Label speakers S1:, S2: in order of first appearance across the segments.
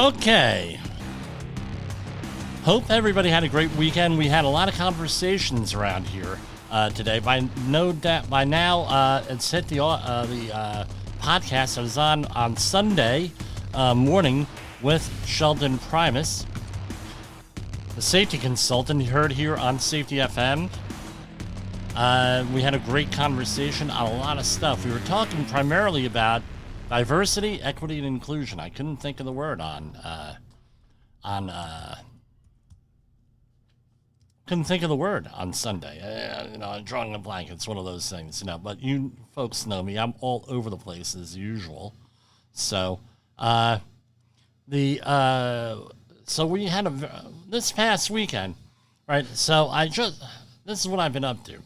S1: Okay. Hope everybody had a great weekend. We had a lot of conversations around here today. By now, it's hit the podcast. I was on Sunday morning with Sheldon Primus, the safety consultant you heard here on Safety FM. We had a great conversation on a lot of stuff. We were talking primarily about diversity, equity, and inclusion. I couldn't think of the word couldn't think of the word on Sunday. I'm drawing a blank. It's one of those things, but you folks know me. I'm all over the place as usual. So, so we had this past weekend, right? So this is what I've been up to.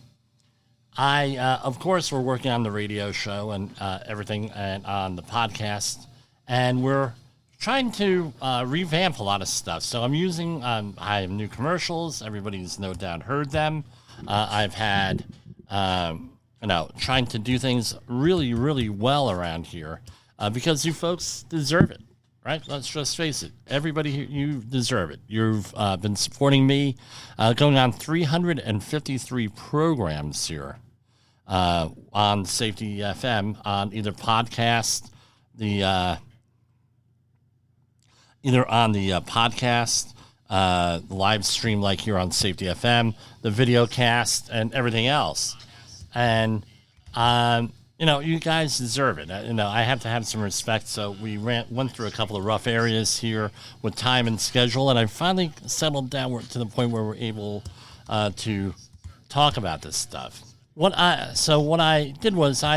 S1: Of course, we're working on the radio show and everything, and on the podcast, and we're trying to revamp a lot of stuff. So I'm using, I have new commercials. Everybody's no doubt heard them. I've had, trying to do things really, really well around here because you folks deserve it, right? Let's just face it. Everybody, you deserve it. You've been supporting me, going on 353 programs here on Safety FM, on either podcast, either on the podcast, live stream like here on Safety FM, the video cast, and everything else. And, you guys deserve it. I have to have some respect. So we went through a couple of rough areas here with time and schedule, and I finally settled down to the point where we're able to talk about this stuff. What I did was when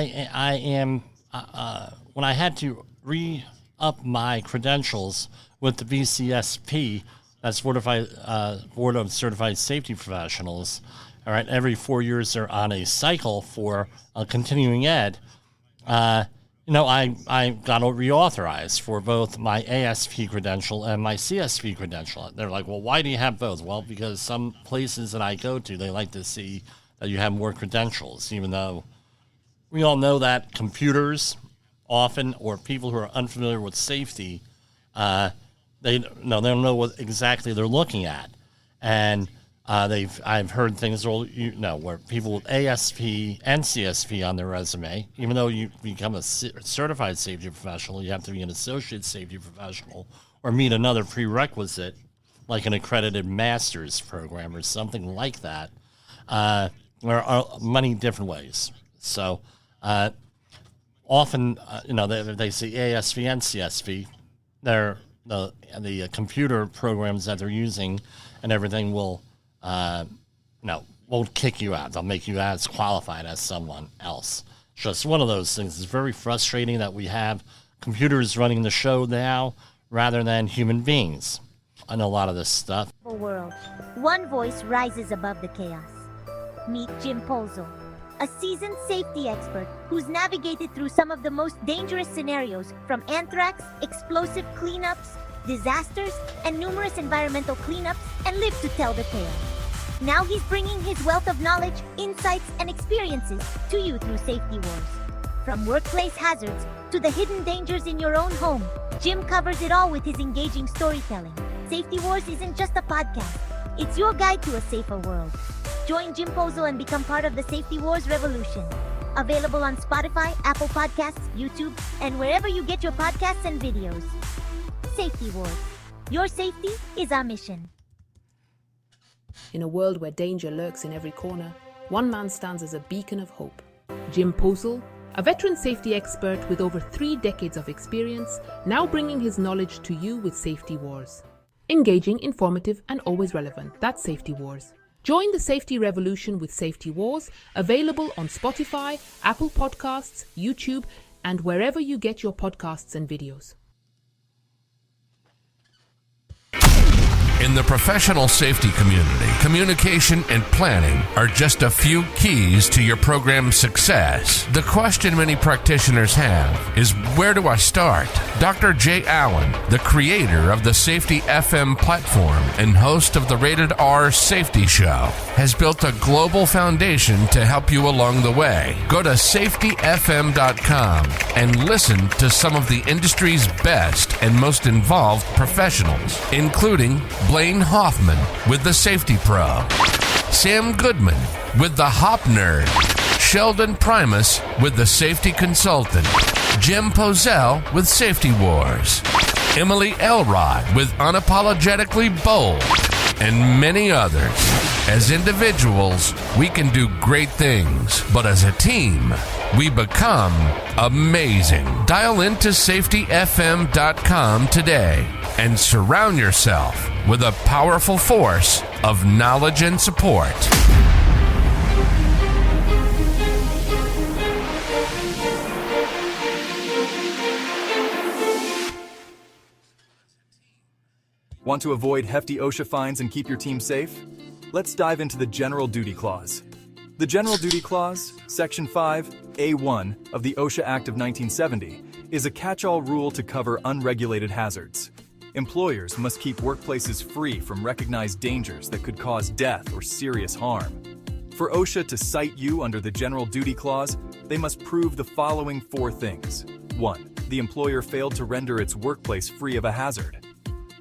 S1: I had to re-up my credentials with the BCSP, that's Board of Certified Safety Professionals. All right, every 4 years they're on a cycle for continuing ed. I got reauthorized for both my ASP credential and my CSP credential. They're like, well, why do you have both? Well, because some places that I go to, they like to see that you have more credentials, even though we all know that computers often, or people who are unfamiliar with safety, they don't know what exactly they're looking at, and I've heard things where people with ASP and CSP on their resume, even though you become a certified safety professional, you have to be an associate safety professional or meet another prerequisite like an accredited master's program or something like that. There are many different ways. So often, they say ASP and CSP, they're the computer programs that they're using and everything won't kick you out. They'll make you as qualified as someone else. Just one of those things. It's very frustrating that we have computers running the show now rather than human beings on a lot of this stuff.
S2: World. One voice rises above the chaos. Meet Jim Polzo, a seasoned safety expert who's navigated through some of the most dangerous scenarios, from anthrax, explosive cleanups, disasters, and numerous environmental cleanups, and lived to tell the tale. Now he's bringing his wealth of knowledge, insights, and experiences to you through Safety Wars. From workplace hazards to the hidden dangers in your own home, Jim covers it all with his engaging storytelling. Safety Wars isn't just a podcast, it's your guide to a safer world. Join Jim Polzo and become part of the Safety Wars revolution. Available on Spotify, Apple Podcasts, YouTube, and wherever you get your podcasts and videos. Safety Wars. Your safety is our mission.
S3: In a world where danger lurks in every corner, one man stands as a beacon of hope. Jim Polzo, a veteran safety expert with over 3 decades of experience, now bringing his knowledge to you with Safety Wars. Engaging, informative, and always relevant. That's Safety Wars. Join the safety revolution with Safety Wars, available on Spotify, Apple Podcasts, YouTube, and wherever you get your podcasts and videos.
S4: In the professional safety community, communication and planning are just a few keys to your program's success. The question many practitioners have is, where do I start? Dr. Jay Allen, the creator of the Safety FM platform and host of the Rated R Safety Show, has built a global foundation to help you along the way. Go to safetyfm.com and listen to some of the industry's best and most involved professionals, including Blaine Hoffman with the Safety Pro, Sam Goodman with the Hop Nerd, Sheldon Primus with the Safety Consultant, Jim Pozell with Safety Wars, Emily Elrod with Unapologetically Bold, and many others. As individuals, we can do great things, but as a team, we become amazing. Dial into safetyfm.com today and surround yourself with a powerful force of knowledge and support.
S5: Want to avoid hefty OSHA fines and keep your team safe? Let's dive into the General Duty Clause. The General Duty Clause, Section 5(a)(1) of the OSHA Act of 1970, is a catch-all rule to cover unregulated hazards. Employers must keep workplaces free from recognized dangers that could cause death or serious harm. For OSHA to cite you under the General Duty Clause, they must prove the following 4 things. 1. The employer failed to render its workplace free of a hazard.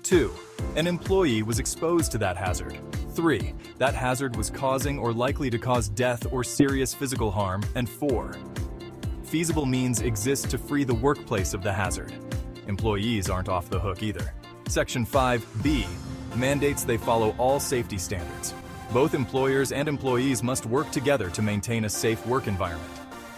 S5: 2. An employee was exposed to that hazard. 3. That hazard was causing or likely to cause death or serious physical harm. And 4. Feasible means exist to free the workplace of the hazard. Employees aren't off the hook either. Section 5(b) mandates they follow all safety standards. Both employers and employees must work together to maintain a safe work environment.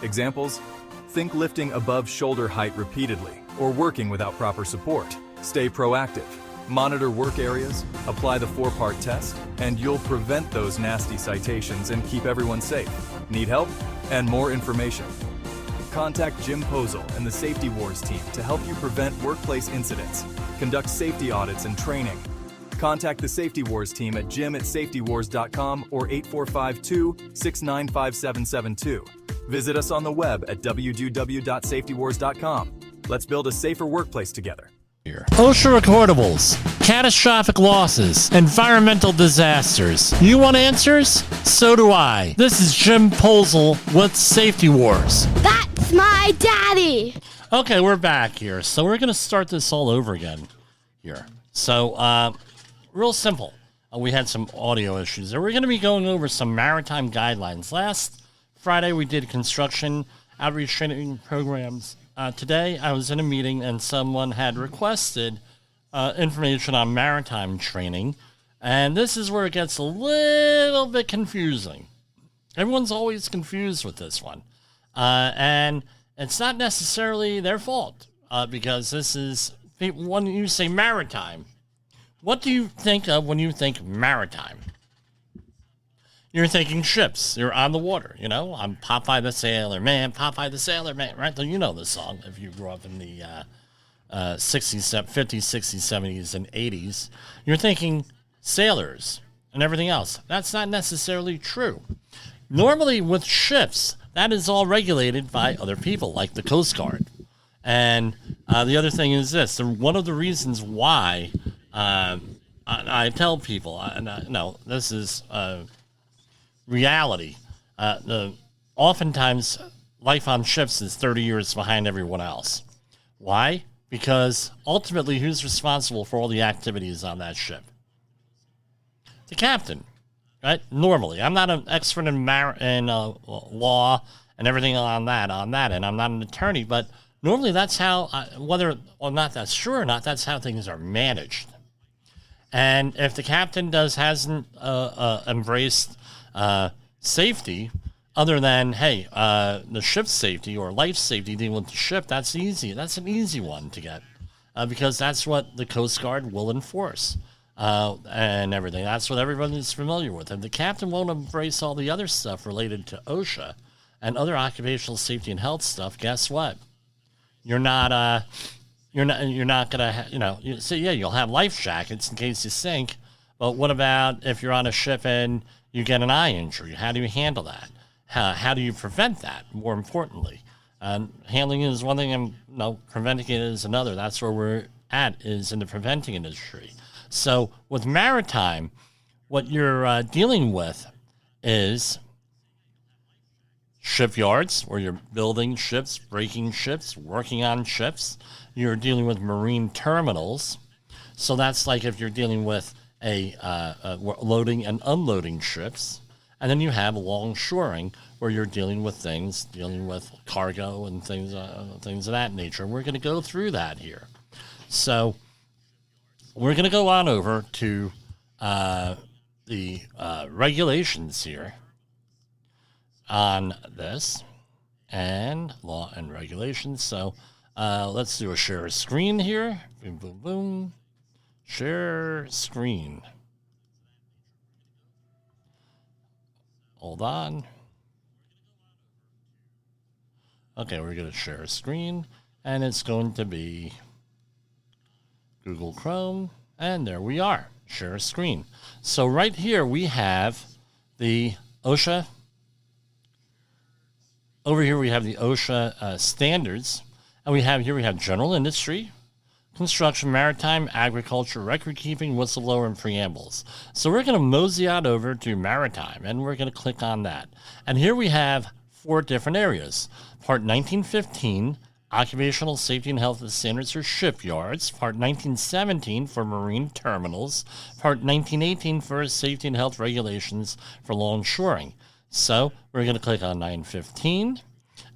S5: Examples: think lifting above shoulder height repeatedly, or working without proper support. Stay proactive. Monitor work areas, apply the 4-part test, and you'll prevent those nasty citations and keep everyone safe. Need help? And more information? Contact Jim Pozell and the Safety Wars team to help you prevent workplace incidents, conduct safety audits and training. Contact the Safety Wars team at jim@safetywars.com or 8452-695772. Visit us on the web at www.safetywars.com. Let's build a safer workplace together.
S1: OSHA recordables, catastrophic losses, environmental disasters. You want answers? So do I. This is Jim Pozell with Safety Wars.
S6: That's my daddy!
S1: Okay, we're back here. So we're going to start this all over again here. So, real simple. We had some audio issues there. We're going to be going over some maritime guidelines. Last Friday, we did construction outreach training programs. Today, I was in a meeting and someone had requested information on maritime training, and this is where it gets a little bit confusing. Everyone's always confused with this one, and it's not necessarily their fault because this is, when you say maritime, what do you think of when you think maritime? You're thinking ships. You're on the water, you know. I'm Popeye the Sailor Man, Popeye the Sailor Man, right? You know the song if you grew up in the 60s, 50s, 60s, 70s, and 80s. You're thinking sailors and everything else. That's not necessarily true. Normally with ships, that is all regulated by other people, like the Coast Guard. And the other thing is this. One of the reasons why I tell people, no, this is... reality. Oftentimes, life on ships is 30 years behind everyone else. Why? Because ultimately, who's responsible for all the activities on that ship? The captain, right? Normally. I'm not an expert in law and everything on that, and I'm not an attorney, but normally that's how, whether or not that's true or not, that's how things are managed. And if the captain hasn't embraced safety, other than, hey, the ship's safety or life safety dealing with the ship, that's easy. That's an easy one to get because that's what the Coast Guard will enforce and everything. That's what everybody's familiar with. And the captain won't embrace all the other stuff related to OSHA and other occupational safety and health stuff. Guess what? You're not gonna, you'll have life jackets in case you sink. But what about if you're on a ship and you get an eye injury? How do you handle that? How do you prevent that, more importantly? Handling it is one thing, and preventing it is another. That's where we're at, is in the preventing industry. So with maritime, what you're dealing with is shipyards, where you're building ships, breaking ships, working on ships. You're dealing with marine terminals. So that's like if you're dealing with loading and unloading ships. And then you have longshoring, where you're dealing with cargo and things of that nature. We're going to go through that here. So we're going to go on over to the regulations here on this, and law and regulations. So let's do a share screen here. Boom, boom, boom. Share screen. Hold on. Okay, we're going to share a screen, and it's going to be Google Chrome, and there we are. Share a screen. So right here we have the OSHA. Over here we have the OSHA standards, and we have general industry, construction, maritime, agriculture, record keeping, whistleblower, and preambles. So we're going to mosey on over to maritime, and we're going to click on that. And here we have 4 different areas. Part 1915, occupational safety and health standards for shipyards. Part 1917 for marine terminals. Part 1918 for safety and health regulations for longshoring. So we're going to click on 915,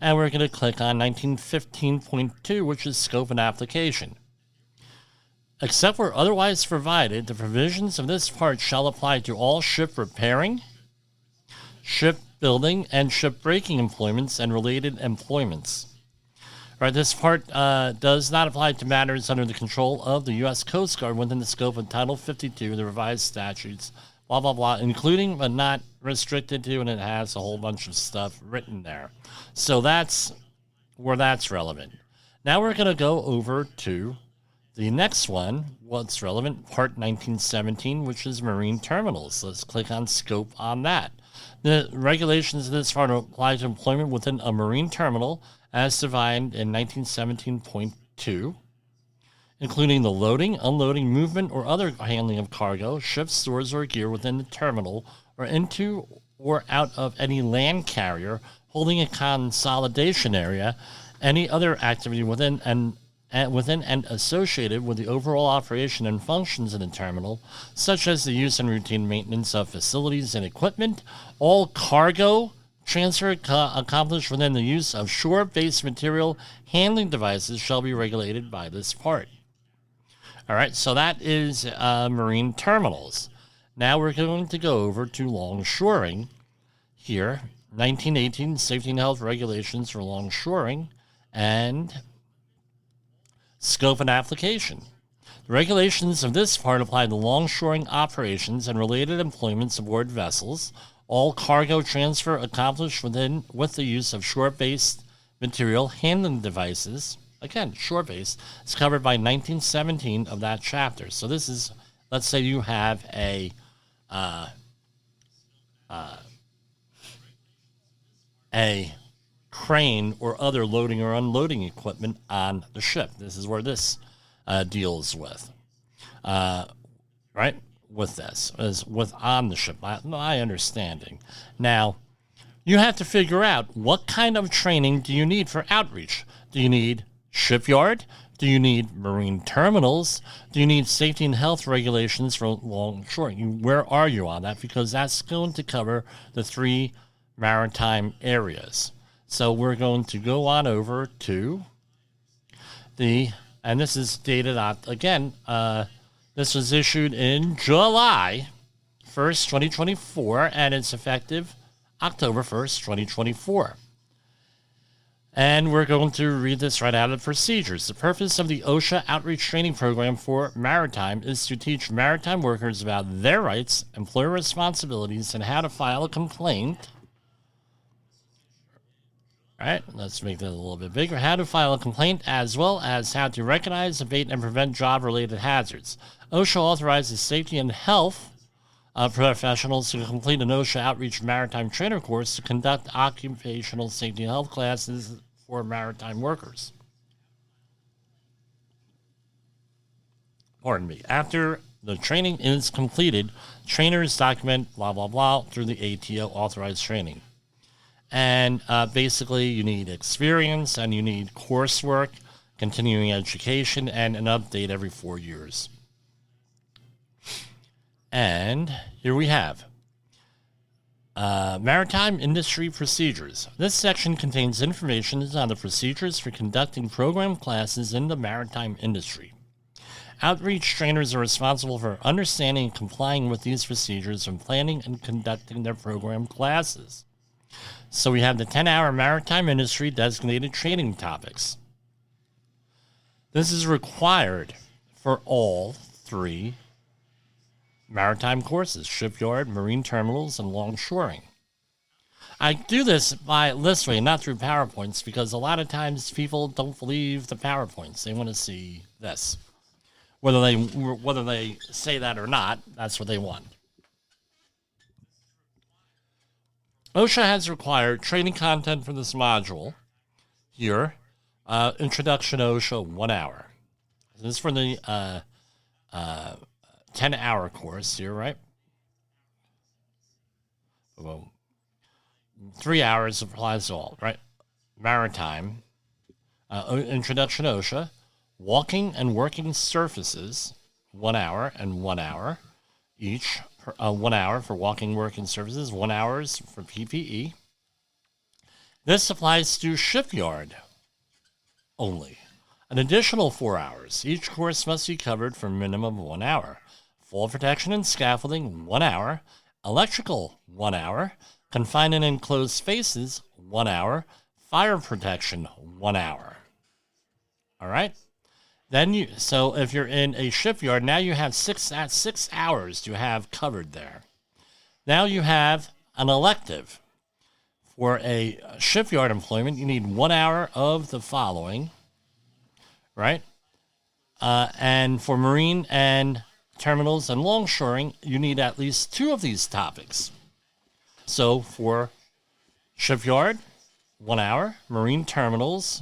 S1: and we're going to click on 1915.2, which is scope and application. Except where otherwise provided, the provisions of this part shall apply to all ship repairing, ship building, and ship breaking employments and related employments. Right, this part does not apply to matters under the control of the U.S. Coast Guard within the scope of Title 52 of the revised statutes, blah, blah, blah, including but not restricted to, and it has a whole bunch of stuff written there. So that's where that's relevant. Now we're going to go over to the next one, what's relevant, Part 1917, which is marine terminals. Let's click on scope on that. The regulations of this part apply to employment within a marine terminal as defined in 1917.2, including the loading, unloading, movement, or other handling of cargo, ships, stores, or gear within the terminal or into or out of any land carrier holding a consolidation area, any other activity within and associated with the overall operation and functions of the terminal, such as the use and routine maintenance of facilities and equipment. All cargo transfer accomplished within the use of shore-based material handling devices shall be regulated by this part. All right, so that is marine terminals. Now we're going to go over to longshoring here. 1918 Safety and Health Regulations for Longshoring, and scope and application. The regulations of this part apply to longshoring operations and related employments aboard vessels. All cargo transfer accomplished with the use of shore-based material handling devices, again, shore-based, is covered by 1917 of that chapter. So this is, let's say you have a crane or other loading or unloading equipment on the ship. This is where this deals with, right? With this, is with on the ship, my understanding. Now, you have to figure out what kind of training do you need for outreach. Do you need shipyard? Do you need marine terminals? Do you need safety and health regulations for longshoring? Where are you on that? Because that's going to cover the 3 maritime areas. So we're going to go on over to and this is dated out again, this was issued in July 1st, 2024, and it's effective October 1st, 2024. And we're going to read this right out of the procedures. The purpose of the OSHA Outreach Training Program for Maritime is to teach maritime workers about their rights, employer responsibilities, and how to file a complaint All right, let's make that a little bit bigger. How to file a complaint, as well as how to recognize, abate, and prevent job-related hazards. OSHA authorizes safety and health professionals to complete an OSHA Outreach Maritime Trainer course to conduct occupational safety and health classes for maritime workers. Pardon me. After the training is completed, trainers document blah, blah, blah through the ATO authorized training. And basically, you need experience and you need coursework, continuing education, and an update every 4 years. And here we have Maritime Industry Procedures. This section contains information on the procedures for conducting program classes in the maritime industry. Outreach trainers are responsible for understanding and complying with these procedures and planning and conducting their program classes. So we have the 10-hour maritime industry designated training topics. This is required for all 3 maritime courses: shipyard, marine terminals, and longshoring. I do this this way, not through PowerPoints, because a lot of times people don't believe the PowerPoints. They want to see this. Whether they say that or not, that's what they want. OSHA has required training content for this module. Here, Introduction to OSHA, 1 hour. This is for the 10-hour course here, right? Well, 3 hours applies to all, right? Maritime, Introduction to OSHA, walking and working surfaces, 1 hour and 1 hour each. 1 hour for walking working surfaces, 1 hour for PPE. This applies to shipyard only. An additional 4 hours. Each course must be covered for a minimum of 1 hour. Fall protection and scaffolding, 1 hour. Electrical, 1 hour. Confined and enclosed spaces, 1 hour. Fire protection, 1 hour. All right? So if you're in a shipyard, now you have 6 hours to have covered there. Now you have an elective. For a shipyard employment, you need 1 hour of the following, right? And for marine and terminals and longshoring, you need at least 2 of these topics. So for shipyard, 1 hour, marine terminals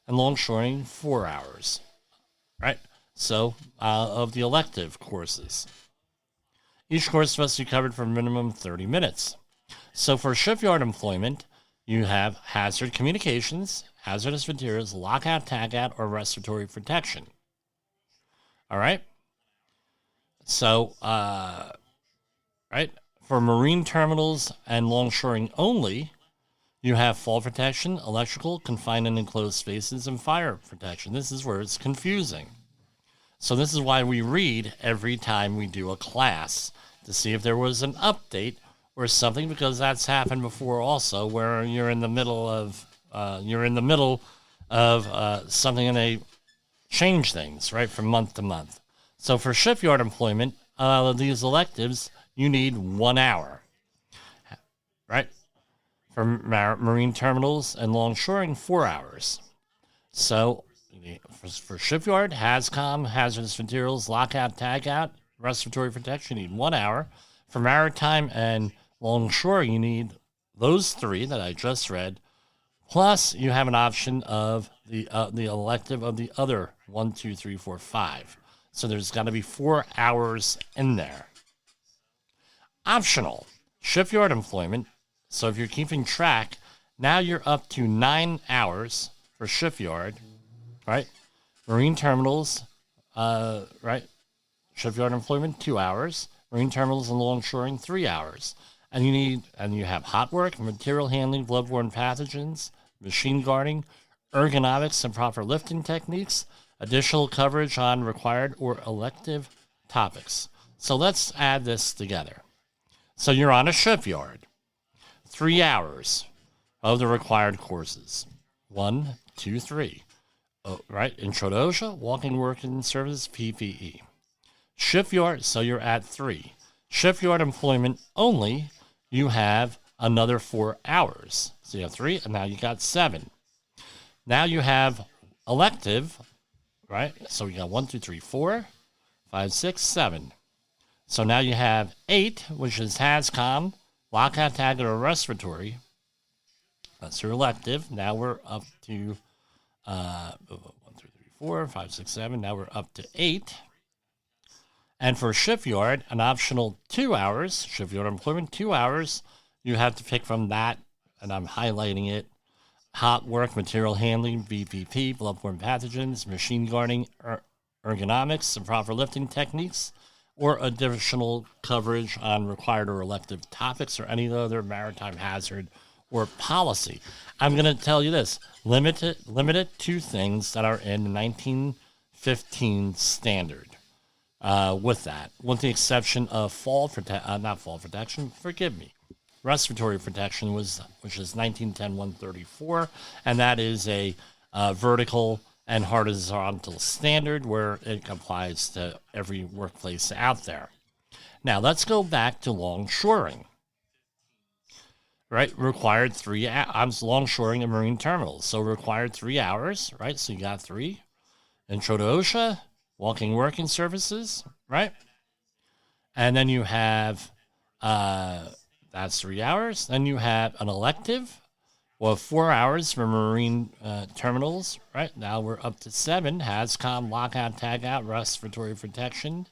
S1: and longshoring, 4 hours. Right? So, of the elective courses. Each course must be covered for a minimum 30 minutes. So, for shipyard employment, you have hazard communications, hazardous materials, lockout, tagout, or respiratory protection. All right? So, right? For marine terminals and longshoring only, you have fall protection, electrical, confined and enclosed spaces, and fire protection. This is where it's confusing. So this is why we read every time we do a class to see if there was an update or something, because that's happened before also, where you're in the middle of something and they change things, right, from month to month. So for shipyard employment, these electives, you need 1 hour, right? For marine terminals and longshoring, 4 hours. So for shipyard, HAZCOM, hazardous materials, lockout, tagout, respiratory protection, you need 1 hour. For maritime and longshoring, you need those 3 that I just read. Plus, you have an option of the elective of the other 1, 2, 3, 4, 5. So there's got to be 4 hours in there. Optional, shipyard employment. So if you're keeping track, now you're up to 9 hours for shipyard, right? Marine terminals, right? Shipyard employment, 2 hours. Marine terminals and longshoring, 3 hours. And you have hot work, material handling, bloodborne pathogens, machine guarding, ergonomics and proper lifting techniques, additional coverage on required or elective topics. So let's add this together. So you're on a shipyard. 3 hours of the required courses. 1, 2, 3. Right? Intro to OSHA, walking, working services, PPE. Shipyard, so you're at 3. Shipyard employment only, you have another 4 hours. So you have 3, and now you got 7. Now you have elective, right? So we got 1, 2, 3, 4, 5, 6, 7. So now you have 8, which is HAZCOM, lockout, tag, or respiratory. That's your elective. Now we're up to 1, 2, 3, 4, 5, 6, 7. Now we're up to 8. And for shipyard, an optional 2 hours, shipyard employment, 2 hours, you have to pick from that, and I'm highlighting it. Hot work, material handling, BPP, bloodborne pathogens, machine guarding, ergonomics, and proper lifting techniques, or additional coverage on required or elective topics or any other maritime hazard or policy. I'm going to tell you this, limit it to things that are in the 1915 standard. With the exception of respiratory protection, which is 1910-134, and that is a vertical and horizontal standard where it applies to every workplace out there. Now let's go back to longshoring. Right, required 3 hours. Longshoring in marine terminals, so required 3 hours. Right, so you got 3. Intro to OSHA. Walking working services, right? And then you have, that's 3 hours. Then you have an elective, 4 hours for marine terminals, right? Now we're up to 7. HAZCOM, lockout, tagout, respiratory protection,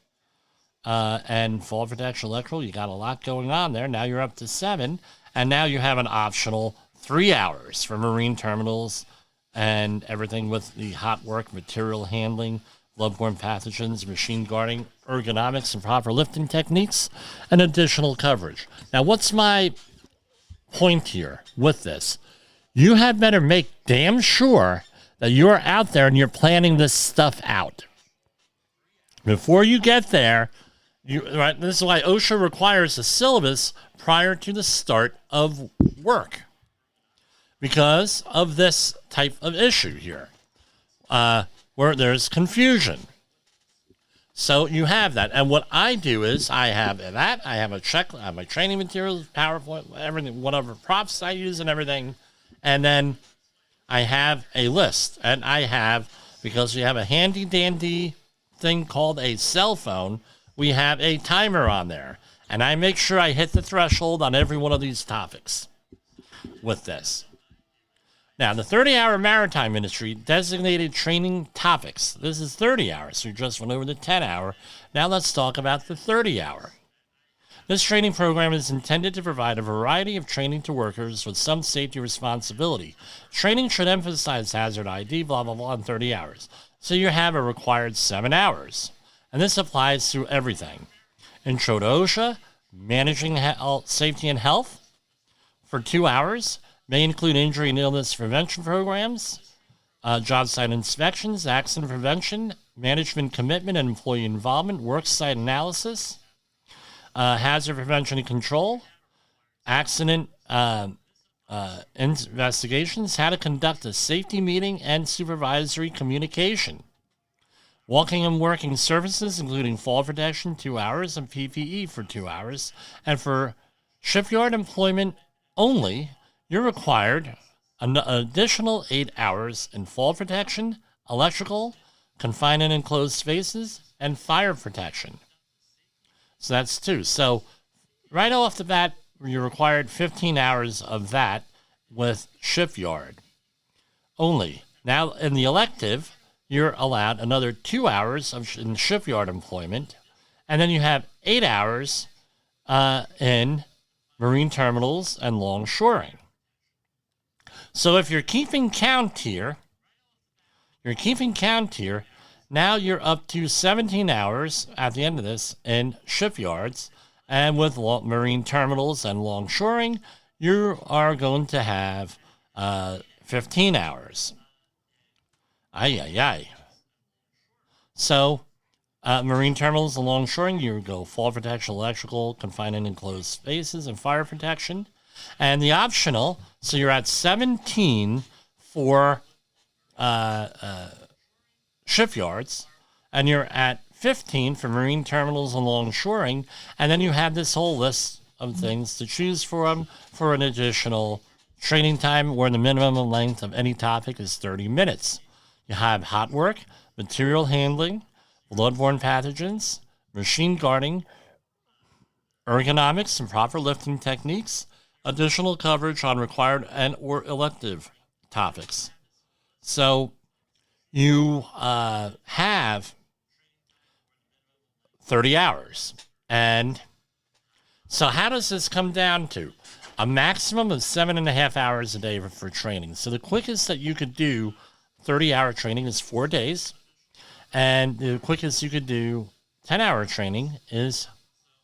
S1: and fall protection electrical. You got a lot going on there. Now you're up to 7. And now you have an optional 3 hours for marine terminals and everything with the hot work, material handling, bloodborne pathogens, machine guarding, ergonomics, and proper lifting techniques, and additional coverage. Now, what's my point here with this? You had better make damn sure that you're out there and you're planning this stuff out. Before you get there, right? This is why OSHA requires a syllabus prior to the start of work, because of this type of issue here. Where there's confusion. So you have that. And what I do is I have that. I have I have my training materials, PowerPoint, everything, whatever props I use and everything. And then I have a list. And I have, because we have a handy dandy thing called a cell phone, we have a timer on there. And I make sure I hit the threshold on every one of these topics with this. Now, the 30-hour maritime industry designated training topics. This is 30 hours, so we just went over the 10-hour. Now let's talk about the 30-hour. This training program is intended to provide a variety of training to workers with some safety responsibility. Training should emphasize hazard ID, blah, blah, blah, in 30 hours. So you have a required 7 hours. And this applies to everything. Intro to OSHA, managing safety and health for 2 hours. May include injury and illness prevention programs, job site inspections, accident prevention, management commitment and employee involvement, work site analysis, hazard prevention and control, accident investigations, how to conduct a safety meeting, and supervisory communication. Walking and working services, including fall protection, 2 hours, and PPE for 2 hours. And for shipyard employment only, you're required an additional 8 hours in fall protection, electrical, confined and enclosed spaces, and fire protection. So that's 2. So right off the bat, you're required 15 hours of that with shipyard only. Now, in the elective, you're allowed another 2 hours in shipyard employment, and then you have 8 hours in marine terminals and longshoring. So if you're keeping count here, now you're up to 17 hours at the end of this in shipyards, and with marine terminals and longshoring, you are going to have 15 hours. So marine terminals and longshoring, you go fall protection, electrical, confined and enclosed spaces, and fire protection. And the optional, so you're at 17 for shipyards, and you're at 15 for marine terminals and longshoring, and then you have this whole list of things to choose from for an additional training time where the minimum length of any topic is 30 minutes. You have hot work, material handling, bloodborne pathogens, machine guarding, ergonomics and proper lifting techniques, additional coverage on required and or elective topics. So you have 30 hours. And so how does this come down to? A maximum of 7.5 hours a day for training. So the quickest that you could do 30-hour training is 4 days. And the quickest you could do 10-hour training is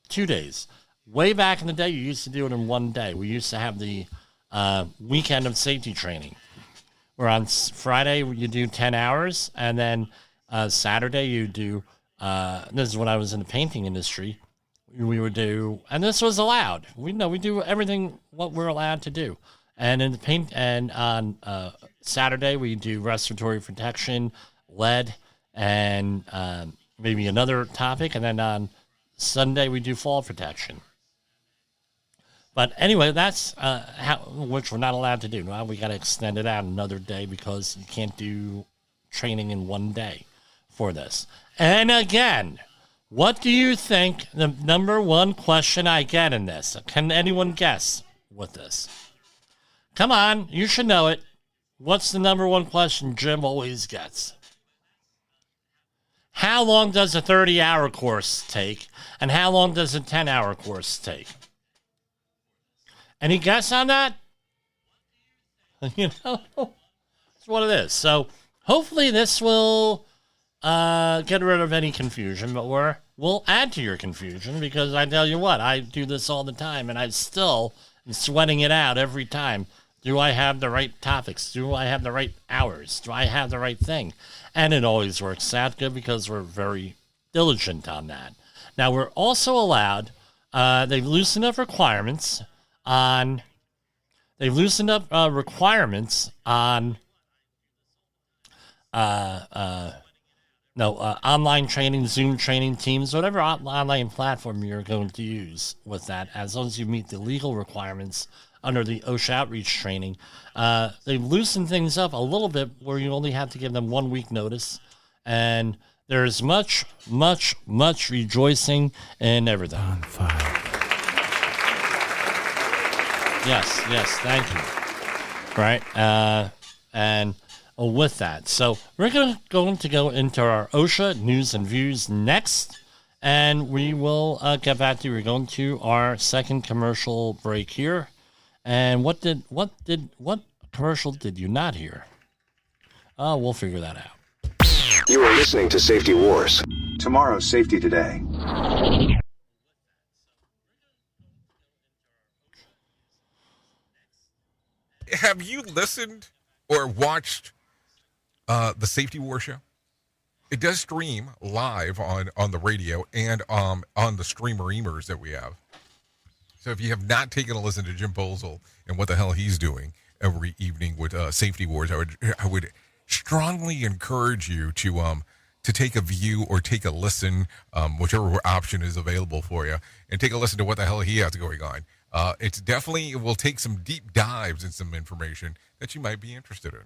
S1: 2 days. Way back in the day, you used to do it in 1 day. We used to have the weekend of safety training, where on Friday you do 10 hours, and then Saturday you do, this is when I was in the painting industry, we would do, and this was allowed. We do everything what we're allowed to do. And in the paint, and on Saturday we do respiratory protection, lead, and maybe another topic, and then on Sunday we do fall protection. But anyway, that's which we're not allowed to do. Now we got to extend it out another day because you can't do training in 1 day for this. And again, what do you think the number one question I get in this? Can anyone guess with this? Come on, you should know it. What's the number one question Jim always gets? How long does a 30-hour course take? And how long does a 10-hour course take? Any guess on that? You know, it's what it is. So hopefully this will get rid of any confusion, but we'll add to your confusion, because I tell you what, I do this all the time, and I still am sweating it out every time. Do I have the right topics? Do I have the right hours? Do I have the right thing? And it always works out good because we're very diligent on that. Now, we're also allowed, they've loosened up requirements on online training, Zoom training, Teams, whatever online platform you're going to use with that, as long as you meet the legal requirements under the OSHA outreach training. They've loosened things up a little bit where you only have to give them 1 week notice, and there's much, much, much rejoicing in everything.
S7: On fire.
S1: Yes, thank you. Right, and with that, so we're going to go into our OSHA news and views next, and we will get back to you. We're going to our second commercial break here, and what commercial did you not hear? We'll figure that out.
S8: You are listening to Safety Wars. Tomorrow's Safety Today.
S9: Have you listened or watched the Safety War Show? It does stream live on the radio and on the streamer-emers that we have. So if you have not taken a listen to Jim Posel and what the hell he's doing every evening with Safety Wars, I would strongly encourage you to take a view or take a listen, whichever option is available for you, and take a listen to what the hell he has going on. It will take some deep dives and some information that you might be interested in.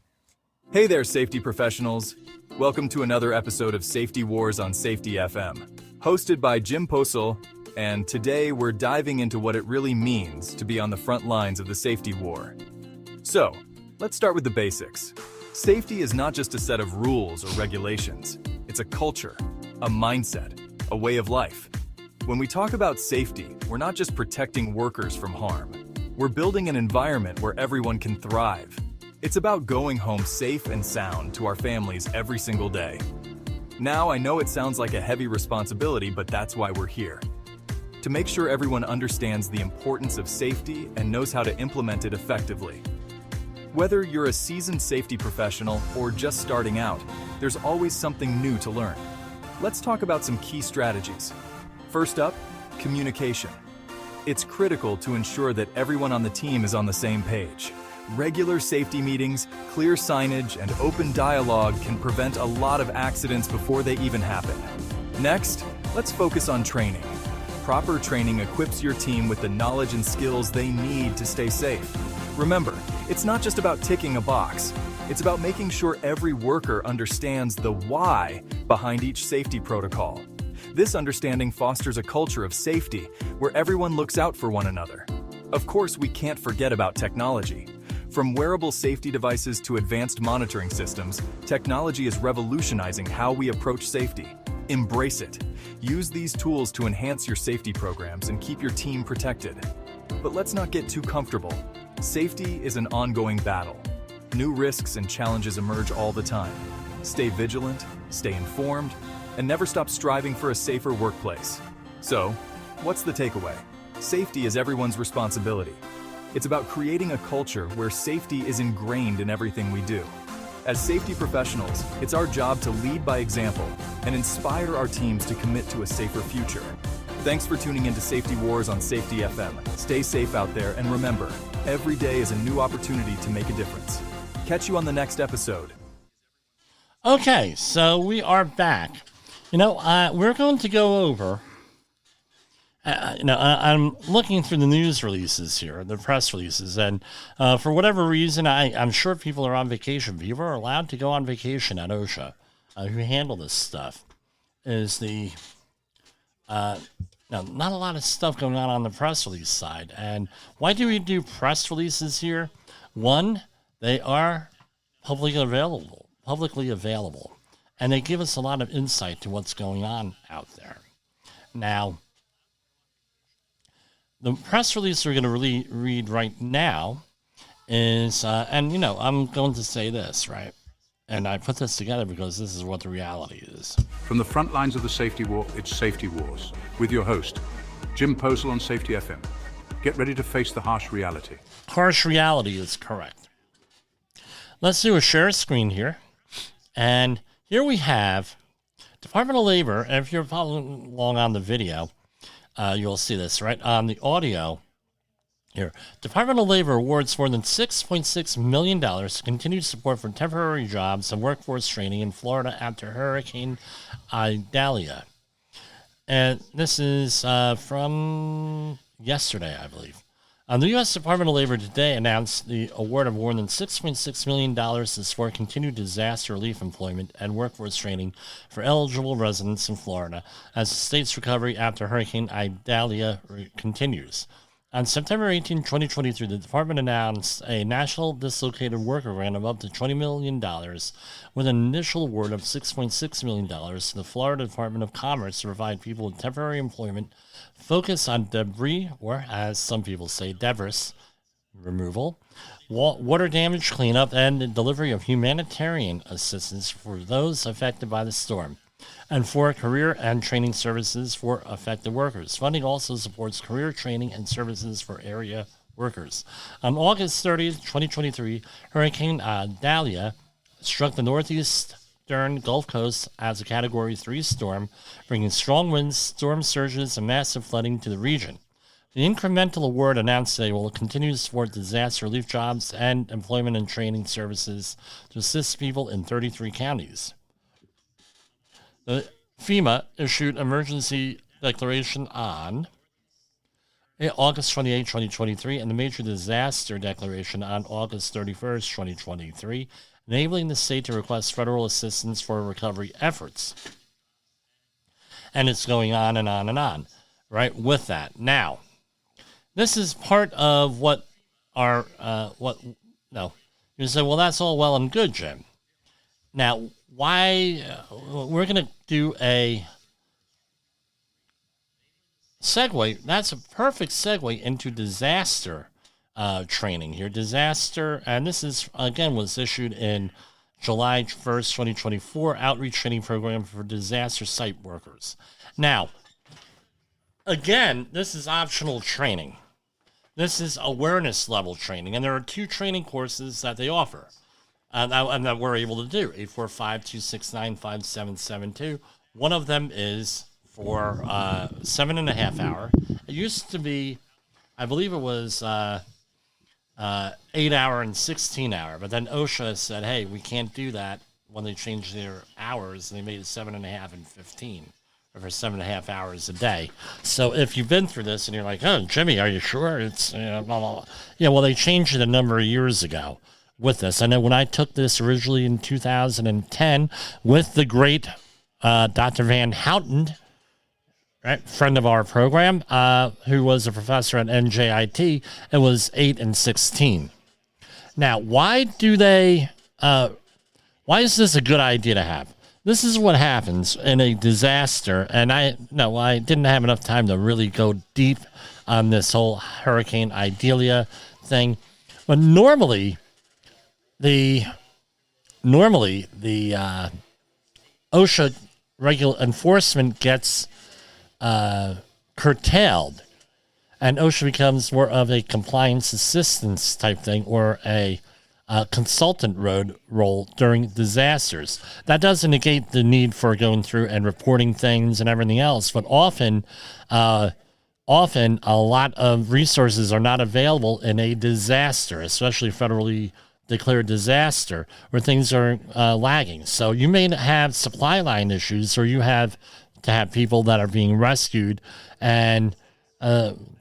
S5: Hey there, safety professionals. Welcome to another episode of Safety Wars on Safety FM, hosted by Jim Posel, and today we're diving into what it really means to be on the front lines of the safety war. So, let's start with the basics. Safety is not just a set of rules or regulations. It's a culture, a mindset, a way of life. When we talk about safety, we're not just protecting workers from harm. We're building an environment where everyone can thrive. It's about going home safe and sound to our families every single day. Now, I know it sounds like a heavy responsibility, but that's why we're here. To make sure everyone understands the importance of safety and knows how to implement it effectively. Whether you're a seasoned safety professional or just starting out, there's always something new to learn. Let's talk about some key strategies. First up, communication. It's critical to ensure that everyone on the team is on the same page. Regular safety meetings, clear signage, and open dialogue can prevent a lot of accidents before they even happen. Next, let's focus on training. proper training equips your team with the knowledge and skills they need to stay safe. Remember, it's not just about ticking a box. It's about making sure every worker understands the why behind each safety protocol. This understanding fosters a culture of safety where everyone looks out for one another. Of course, we can't forget about technology. From wearable safety devices to advanced monitoring systems, technology is revolutionizing how we approach safety. Embrace it. Use these tools to enhance your safety programs and keep your team protected. But let's not get too comfortable. Safety is an ongoing battle. New risks and challenges emerge all the time. Stay vigilant, stay informed, and never stop striving for a safer workplace. So, what's the takeaway? Safety is everyone's responsibility. It's about creating a culture where safety is ingrained in everything we do. As safety professionals, it's our job to lead by example and inspire our teams to commit to a safer future. Thanks for tuning into Safety Wars on Safety FM. Stay safe out there, and remember, every day is a new opportunity to make a difference. Catch you on the next episode.
S1: Okay, so we are back. We're going to go over... I'm looking through the news releases here, the press releases, and for whatever reason, I'm sure people are on vacation. People are allowed to go on vacation at OSHA, who handle this stuff. Not a lot of stuff going on the press release side. And why do we do press releases here? One, they are publicly available, and they give us a lot of insight to what's going on out there. Now, the press release we're going to read right now is, I'm going to say this, right? And I put this together because this is what the reality is.
S7: From the front lines of the safety war, it's Safety Wars, with your host, Jim Posel on Safety FM. Get ready to face the harsh reality.
S1: Harsh reality is correct. Let's do a share screen here. And here we have Department of Labor, and if you're following along on the video, you'll see this, right? On the audio here, Department of Labor awards more than $6.6 million to continue support for temporary jobs and workforce training in Florida after Hurricane Idalia. And this is from yesterday, I believe. The U.S. Department of Labor today announced the award of more than $6.6 million to support continued disaster relief employment and workforce training for eligible residents in Florida as the state's recovery after Hurricane Idalia continues. On September 18, 2023, the department announced a national dislocated worker grant of up to $20 million with an initial award of $6.6 million to the Florida Department of Commerce to provide people with temporary employment focused on debris, or as some people say, debris removal, water damage cleanup, and the delivery of humanitarian assistance for those affected by the storm, and for career and training services for affected workers. Funding also supports career training and services for area workers. On August 30th, 2023, Hurricane Idalia struck the northeastern Gulf Coast as a Category 3 storm, bringing strong winds, storm surges, and massive flooding to the region. The incremental award announced today will continue to support disaster relief jobs and employment and training services to assist people in 33 counties. The FEMA issued emergency declaration on August 28, 2023, and the major disaster declaration on August 31st, 2023, enabling the state to request federal assistance for recovery efforts. And it's going on and on and on, right, with that. Now, this is part of what our, you say, well, that's all well and good, Jim. Now, why, we're going to do a segue. That's a perfect segue into disaster training here. Disaster, and this is, again, was issued in July 1st, 2024, outreach training program for disaster site workers. Now, again, this is optional training. This is awareness level training, and there are 2 training courses that they offer. And that we're able to do, 845-269-5772. One of them is for 7.5 hour. It used to be, I believe it was 8 hour and 16 hour, but then OSHA said, hey, we can't do that when they changed their hours. They made it 7.5 and 15, for 7.5 hours a day. So if you've been through this and you're like, oh, Jimmy, are you sure? It's, blah, blah, blah. Yeah, well, they changed it a number of years ago with this. I know when I took this originally in 2010 with the great Dr. Van Houten, right, friend of our program, who was a professor at NJIT, it was 8 and 16. Now, why is this a good idea to have? This is what happens in a disaster, and I didn't have enough time to really go deep on this whole Hurricane Idalia thing. But normally the OSHA enforcement gets curtailed, and OSHA becomes more of a compliance assistance type thing, or a consultant role during disasters. That doesn't negate the need for going through and reporting things and everything else, but often a lot of resources are not available in a disaster, especially federally declared disaster, where things are lagging. So you may have supply line issues, or you have to have people that are being rescued and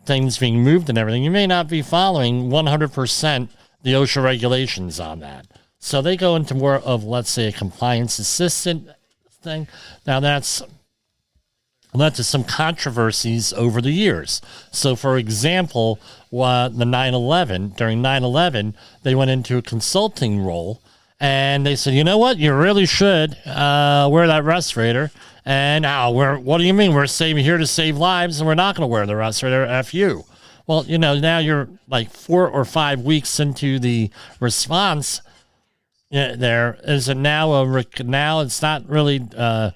S1: things being moved and everything. You may not be following 100% the OSHA regulations on that. So they go into more of, let's say, a compliance assistant thing. Now that's led to some controversies over the years. So for example, during 9/11, they went into a consulting role, and they said, you know what, you really should wear that respirator. And now what do you mean? We're here to save lives, and we're not going to wear the respirator. F you. Well, now you're like 4 or 5 weeks into the response. There is now it's not really a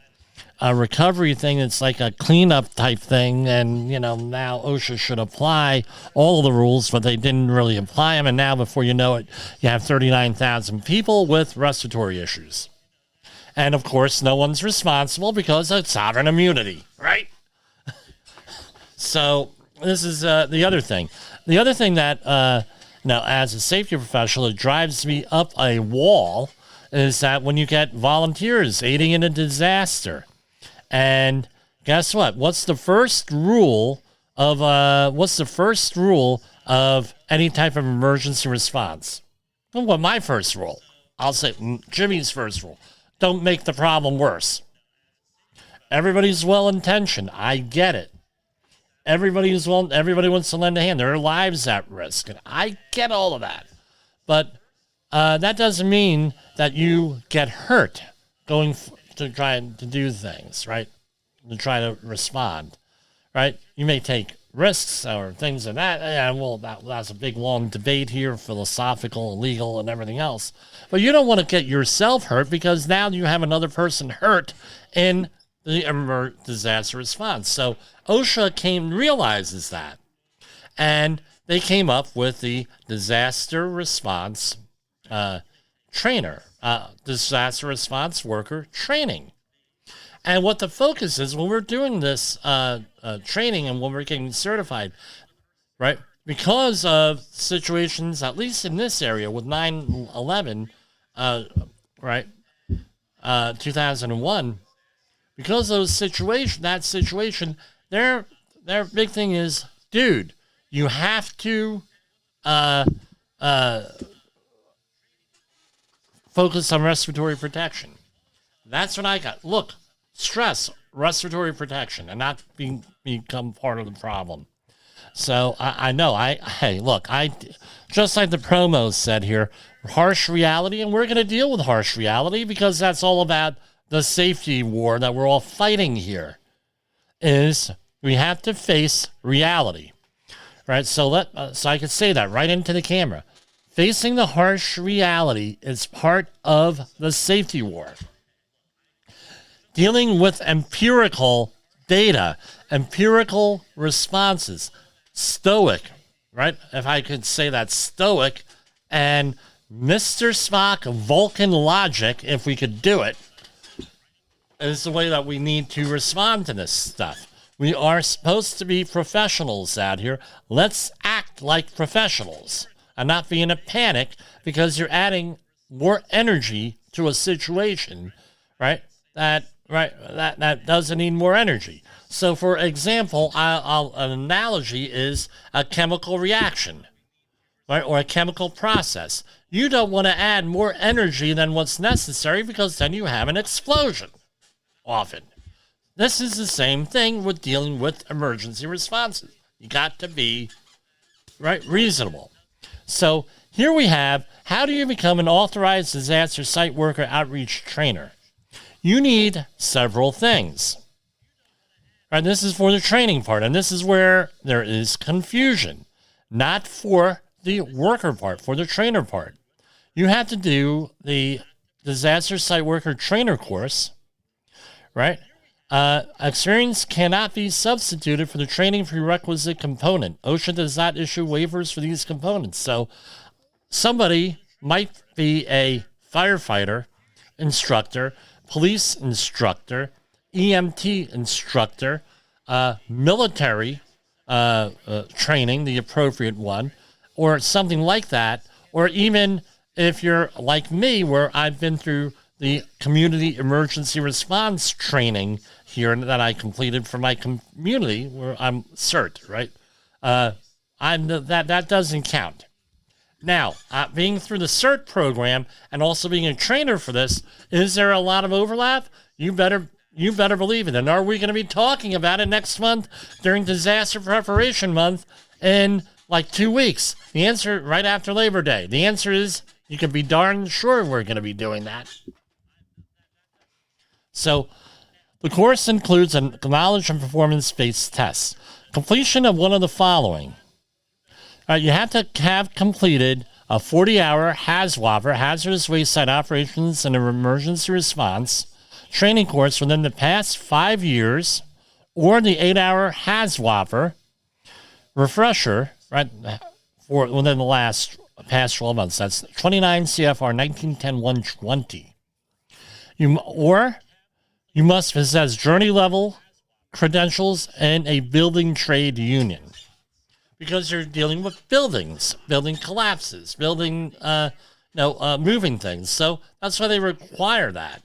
S1: recovery thing. It's like a cleanup type thing. And, now OSHA should apply all of the rules, but they didn't really apply them. And now before you know it, you have 39,000 people with respiratory issues. And of course, no one's responsible because of sovereign immunity, right? So this is the other thing. The other thing that, as a safety professional, it drives me up a wall is that when you get volunteers aiding in a disaster, and guess what? What's the first rule of any type of emergency response? Well, my first rule. I'll say Jimmy's first rule. Don't make the problem worse. Everybody's well-intentioned. I get it. Everybody wants to lend a hand. Their lives at risk. And I get all of that. But that doesn't mean that you get hurt going to try to do things, right? To try to respond, right? You may take risks or things like that. Yeah, well, that's a big, long debate here, philosophical, legal, and everything else. But you don't want to get yourself hurt, because now you have another person hurt in the disaster response. So OSHA realizes that, and they came up with the disaster response disaster response worker training. And what the focus is when we're doing this training and when we're getting certified, right? Because of situations, at least in this area with 9/11, right, 2001. Because of that situation, their big thing is, dude, you have to focus on respiratory protection. That's what I got. Look, stress respiratory protection and not become part of the problem. So I know. Just like the promo said here, harsh reality, and we're going to deal with harsh reality because that's all about the safety war that we're all fighting here. Is we have to face reality, right? So I could say that right into the camera. Facing the harsh reality is part of the safety war. Dealing with empirical data, empirical responses, stoic, right? If I could say that, stoic, and Mr. Spock Vulcan logic, if we could do it, is the way that we need to respond to this stuff. We are supposed to be professionals out here. Let's act like professionals and not be in a panic because you're adding more energy to a situation, right? That right? That doesn't need more energy. So, for example, an analogy is a chemical reaction, right, or a chemical process. You don't want to add more energy than what's necessary because then you have an explosion, often. This is the same thing with dealing with emergency responses. You got to be, right, reasonable. So here we have, how do you become an authorized disaster site worker outreach trainer? You need several things. Right, this is for the training part, and this is where there is confusion. Not for the worker part, for the trainer part. You have to do the disaster site worker trainer course, right? Experience cannot be substituted for the training prerequisite component. OSHA does not issue waivers for these components. So somebody might be a firefighter instructor, police instructor, EMT instructor, military training, the appropriate one, or something like that, or even if you're like me, where I've been through the community emergency response training here that I completed for my community, where I'm CERT, right? That doesn't count. Now, being through the CERT program and also being a trainer for this, is there a lot of overlap? You better believe it. And are we going to be talking about it next month during Disaster Preparation Month in like 2 weeks? The answer, right after Labor Day. The answer is, you can be darn sure we're going to be doing that. So, the course includes a knowledge and performance-based test. Completion of one of the following. You have to have completed a 40-hour HAZWOPER, Hazardous Waste Site Operations and Emergency Response, training course within the past 5 years, or the 8-hour HAZWOPER refresher, right, for within the past 12 months. That's 29 CFR 1910-120. You must possess journey-level credentials and a building trade union, because you're dealing with buildings, building collapses, moving things. So that's why they require that.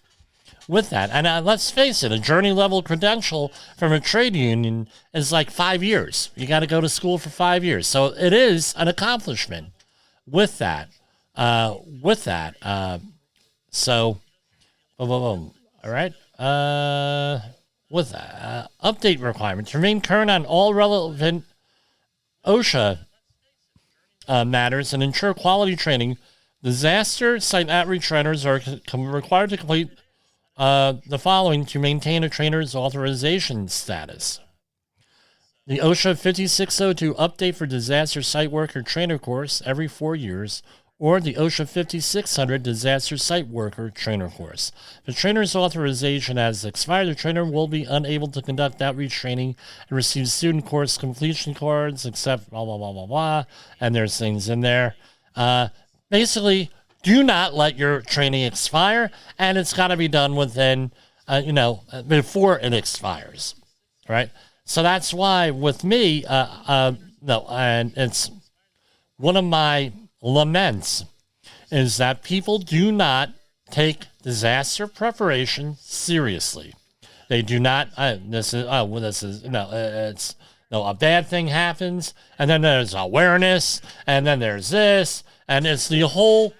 S1: With that, and let's face it, a journey-level credential from a trade union is like 5 years. You got to go to school for 5 years. So it is an accomplishment. With that, so, boom, boom, boom. All right. With that, update requirements. Remain current on all relevant OSHA matters and ensure quality training. Disaster site outreach trainers are required to complete the following to maintain a trainer's authorization status. The OSHA 5602 update for disaster site worker trainer course every 4 years, or the OSHA 5600 disaster site worker trainer course. If the trainer's authorization has expired, the trainer will be unable to conduct outreach training and receive student course completion cards, except blah, blah, blah, blah, blah, and there's things in there. Basically, do not let your training expire, and it's got to be done within, before it expires, right? So that's why with me, and it's one of my laments is that people do not take disaster preparation seriously. They do not. A bad thing happens, and then there's awareness, and then there's this, and it's the whole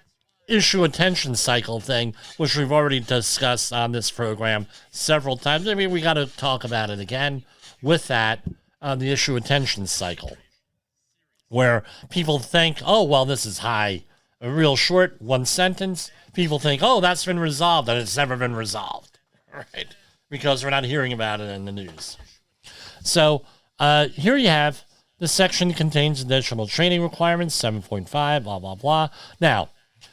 S1: issue attention cycle thing, which we've already discussed on this program several times. I mean, we got to talk about it again. With that, the issue attention cycle, where people think, oh, well, this is high, a real short, one sentence. People think, oh, that's been resolved, and it's never been resolved, right? Because we're not hearing about it in the news. So here you have, this section contains additional training requirements, 7.5, blah, blah, blah. Now,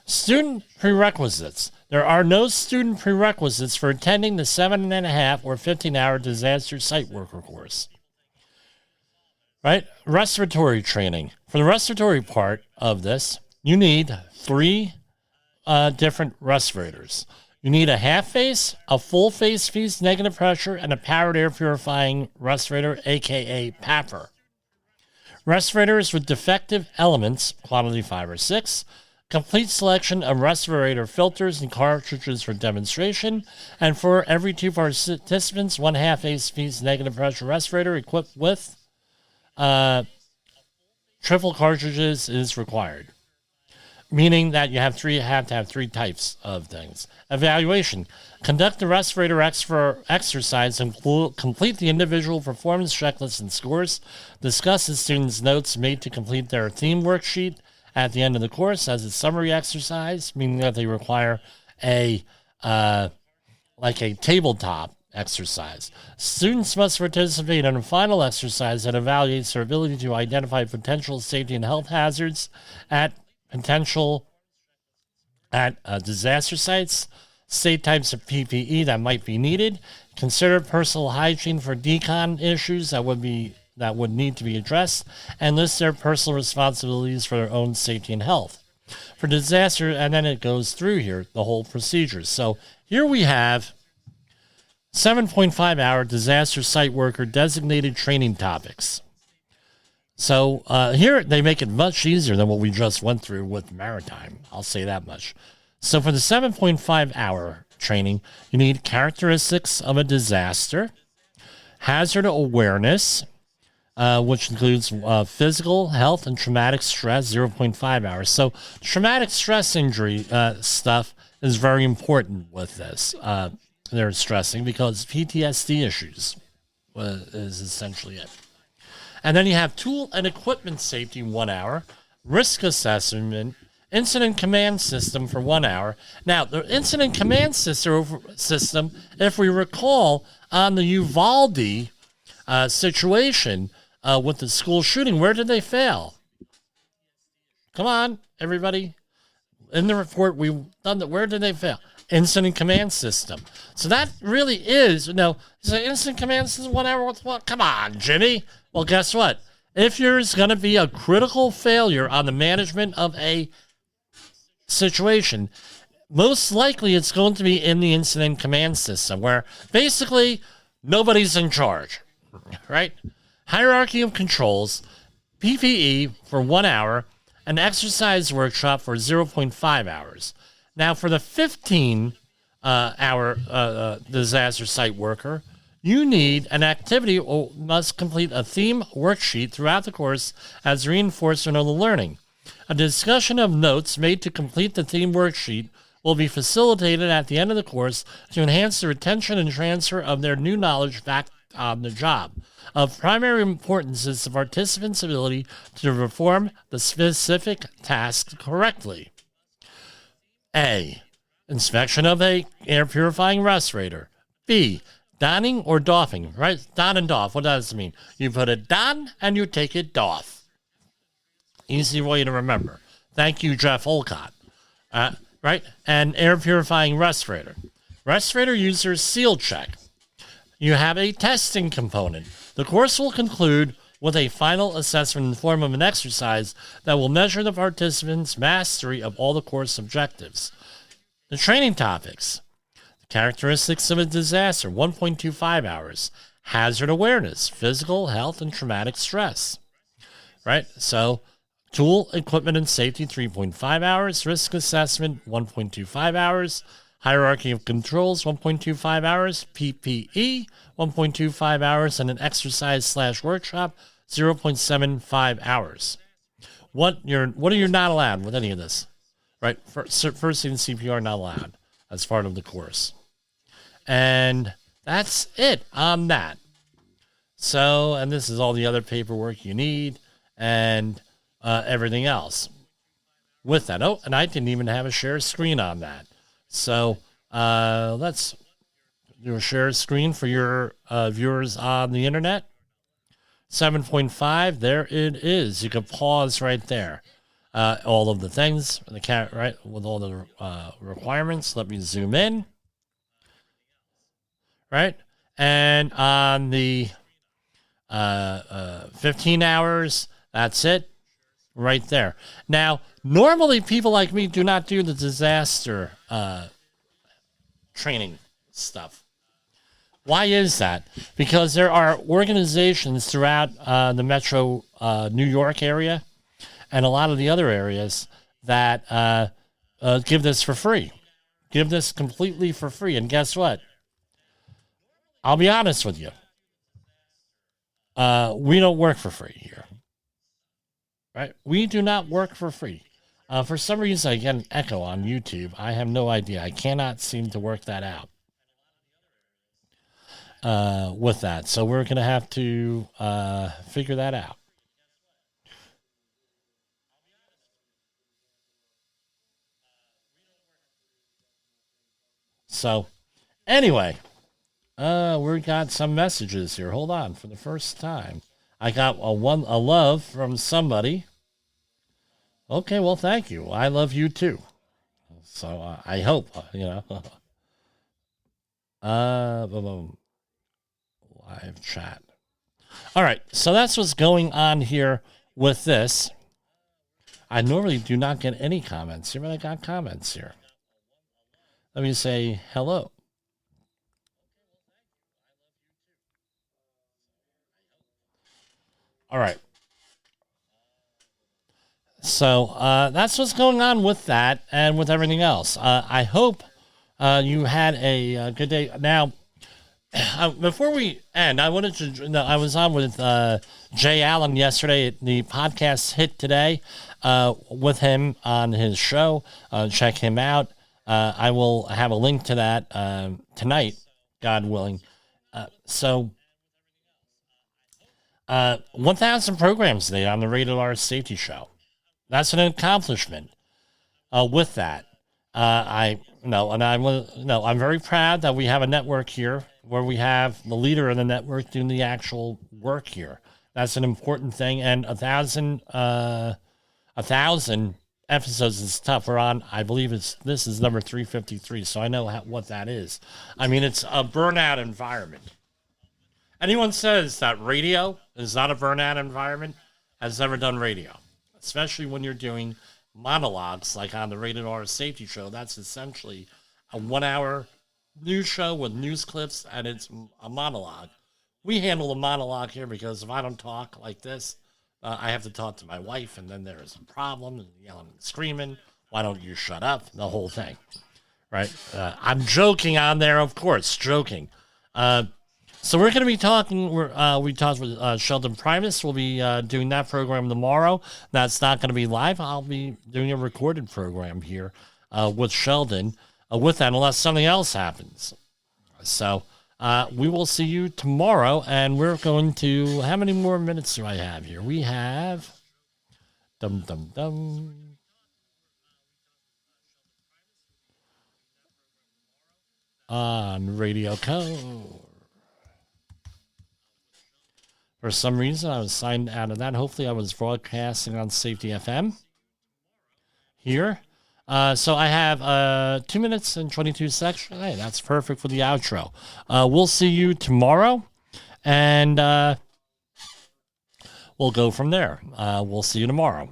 S1: student prerequisites. There are no student prerequisites for attending the 7.5 or 15-hour disaster site worker course. Right? Respiratory training. For the respiratory part of this, you need 3 different respirators. You need a half face, a full face piece, negative pressure, and a powered air purifying respirator, aka PAPR. Respirators with defective elements, quantity 5 or 6, complete selection of respirator filters and cartridges for demonstration, and for every 2 participants, 1/2 ace-piece negative pressure respirator equipped with triple cartridges is required, meaning that you have to have 3 types of things. Evaluation. Conduct the respirator exercise and complete the individual performance checklists and scores. Discuss the students' notes made to complete their theme worksheet at the end of the course as a summary exercise, meaning that they require a tabletop exercise. Students must participate in a final exercise that evaluates their ability to identify potential safety and health hazards at disaster sites, state types of PPE that might be needed, consider personal hygiene for decon issues that would need to be addressed, and list their personal responsibilities for their own safety and health. For disaster, and then it goes through here, the whole procedure. So here we have 7.5-hour disaster site worker designated training topics. So here they make it much easier than what we just went through with Maritime. I'll say that much. So for the 7.5-hour training, you need characteristics of a disaster, hazard awareness, which includes physical, health, and traumatic stress, 0.5 hours. So traumatic stress injury stuff is very important with this. They're stressing because PTSD issues is essentially it. And then you have tool and equipment safety, 1 hour, risk assessment, incident command system for 1 hour. Now, the incident command system, if we recall, on the Uvalde situation with the school shooting, where did they fail? Come on, everybody. In the report, we've done that. Where did they fail? Incident command system. So that really is, incident command system 1 hour. What? Come on, Jimmy. Well, guess what? If there's going to be a critical failure on the management of a situation, most likely it's going to be in the incident command system, where basically nobody's in charge, right? Hierarchy of controls, PPE for 1 hour, an exercise workshop for 0.5 hours. Now, for the 15-hour disaster site worker, you need an activity or must complete a theme worksheet throughout the course as reinforcement of the learning. A discussion of notes made to complete the theme worksheet will be facilitated at the end of the course to enhance the retention and transfer of their new knowledge back on the job. Of primary importance is the participant's ability to perform the specific task correctly. A. Inspection of a air purifying respirator. B. Donning or doffing, right? Don and doff. What does it mean? You put it on and you take it doff. Easy way to remember. Thank you, Jeff Olcott. Right? And air purifying respirator. Respirator user seal check. You have a testing component. The course will conclude with a final assessment in the form of an exercise that will measure the participants' mastery of all the course objectives. The training topics. Characteristics of a disaster, 1.25 hours. Hazard awareness, physical, health, and traumatic stress. Right? So, tool, equipment, and safety, 3.5 hours. Risk assessment, 1.25 hours. Hierarchy of controls, 1.25 hours. PPE, 1.25 hours. And an exercise/workshop, 0.75 hours. What are you not allowed with any of this? Right? First aid and CPR not allowed as part of the course. And that's it on that. So, and this is all the other paperwork you need and everything else with that. Oh, and I didn't even have a share screen on that. So let's do a share screen for your viewers on the internet. 7.5, there it is. You can pause right there. All of the things, right, with all the requirements. Let me zoom in. Right? And on the 15 hours, that's it. Right there. Now, normally people like me do not do the disaster training stuff. Why is that? Because there are organizations throughout the metro New York area and a lot of the other areas that give this for free. Give this completely for free. And guess what? I'll be honest with you. We don't work for free here. Right? We do not work for free. For some reason, I get an echo on YouTube. I have no idea. I cannot seem to work that out with that. So we're going to have to figure that out. So, anyway, we got some messages here. Hold on. For the first time, I got a love from somebody. Okay, well, thank you. I love you too. So I hope, live chat. All right, so that's what's going on here with this. I normally do not get any comments here, but I got comments here. Let me say hello. All right. So that's what's going on with that and with everything else. I hope you had a good day. Now, before we end, I wanted to. I was on with Jay Allen yesterday. The podcast hit today with him on his show. Check him out. I will have a link to that tonight, God willing. 1,000 programs today on the Rated R Safety Show. That's an accomplishment. With that, I'm very proud that we have a network here where we have the leader of the network doing the actual work here. That's an important thing, and 1,000 episodes is tough. We're on, I believe this is number 353, so I know what that is. I mean, it's a burnout environment. Anyone says that radio is not a burnout environment has never done radio, especially when you're doing monologues like on the Rated R Safety Show. That's essentially a 1-hour news show with news clips, and it's a monologue. We handle the monologue here because if I don't talk like this, I have to talk to my wife, and then there's a problem, and yelling and screaming. Why don't you shut up? The whole thing, right? I'm joking on there, of course, joking. So we're going to be talking. We talked with Sheldon Primus. We'll be doing that program tomorrow. That's not going to be live. I'll be doing a recorded program here with Sheldon with that, unless something else happens. So we will see you tomorrow, and we're going to. How many more minutes do I have here? We have. On Radio Code. For some reason, I was signed out of that. Hopefully, I was broadcasting on Safety FM here. So I have 2 minutes and 22 seconds. Hey, that's perfect for the outro. We'll see you tomorrow, and we'll go from there. We'll see you tomorrow.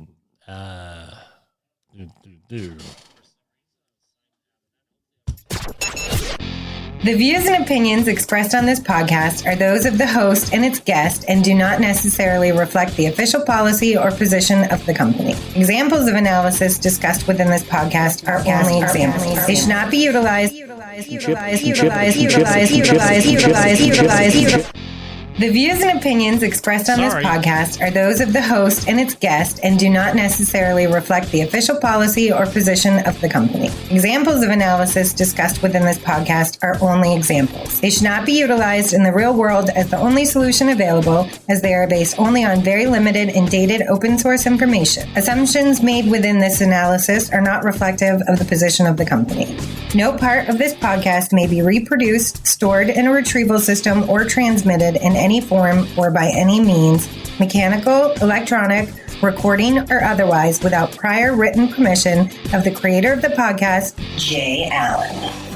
S10: The views and opinions expressed on this podcast are those of the host and its guest and do not necessarily reflect the official policy or position of the company. Examples of analysis discussed within this podcast are only examples. They should not be utilized. The views and opinions expressed on this podcast are those of the host and its guest and do not necessarily reflect the official policy or position of the company. Examples of analysis discussed within this podcast are only examples. They should not be utilized in the real world as the only solution available, as they are based only on very limited and dated open source information. Assumptions made within this analysis are not reflective of the position of the company. No part of this podcast may be reproduced, stored in a retrieval system, or transmitted in any form or by any means, mechanical, electronic, recording, or otherwise, without prior written permission of the creator of the podcast, Jay Allen.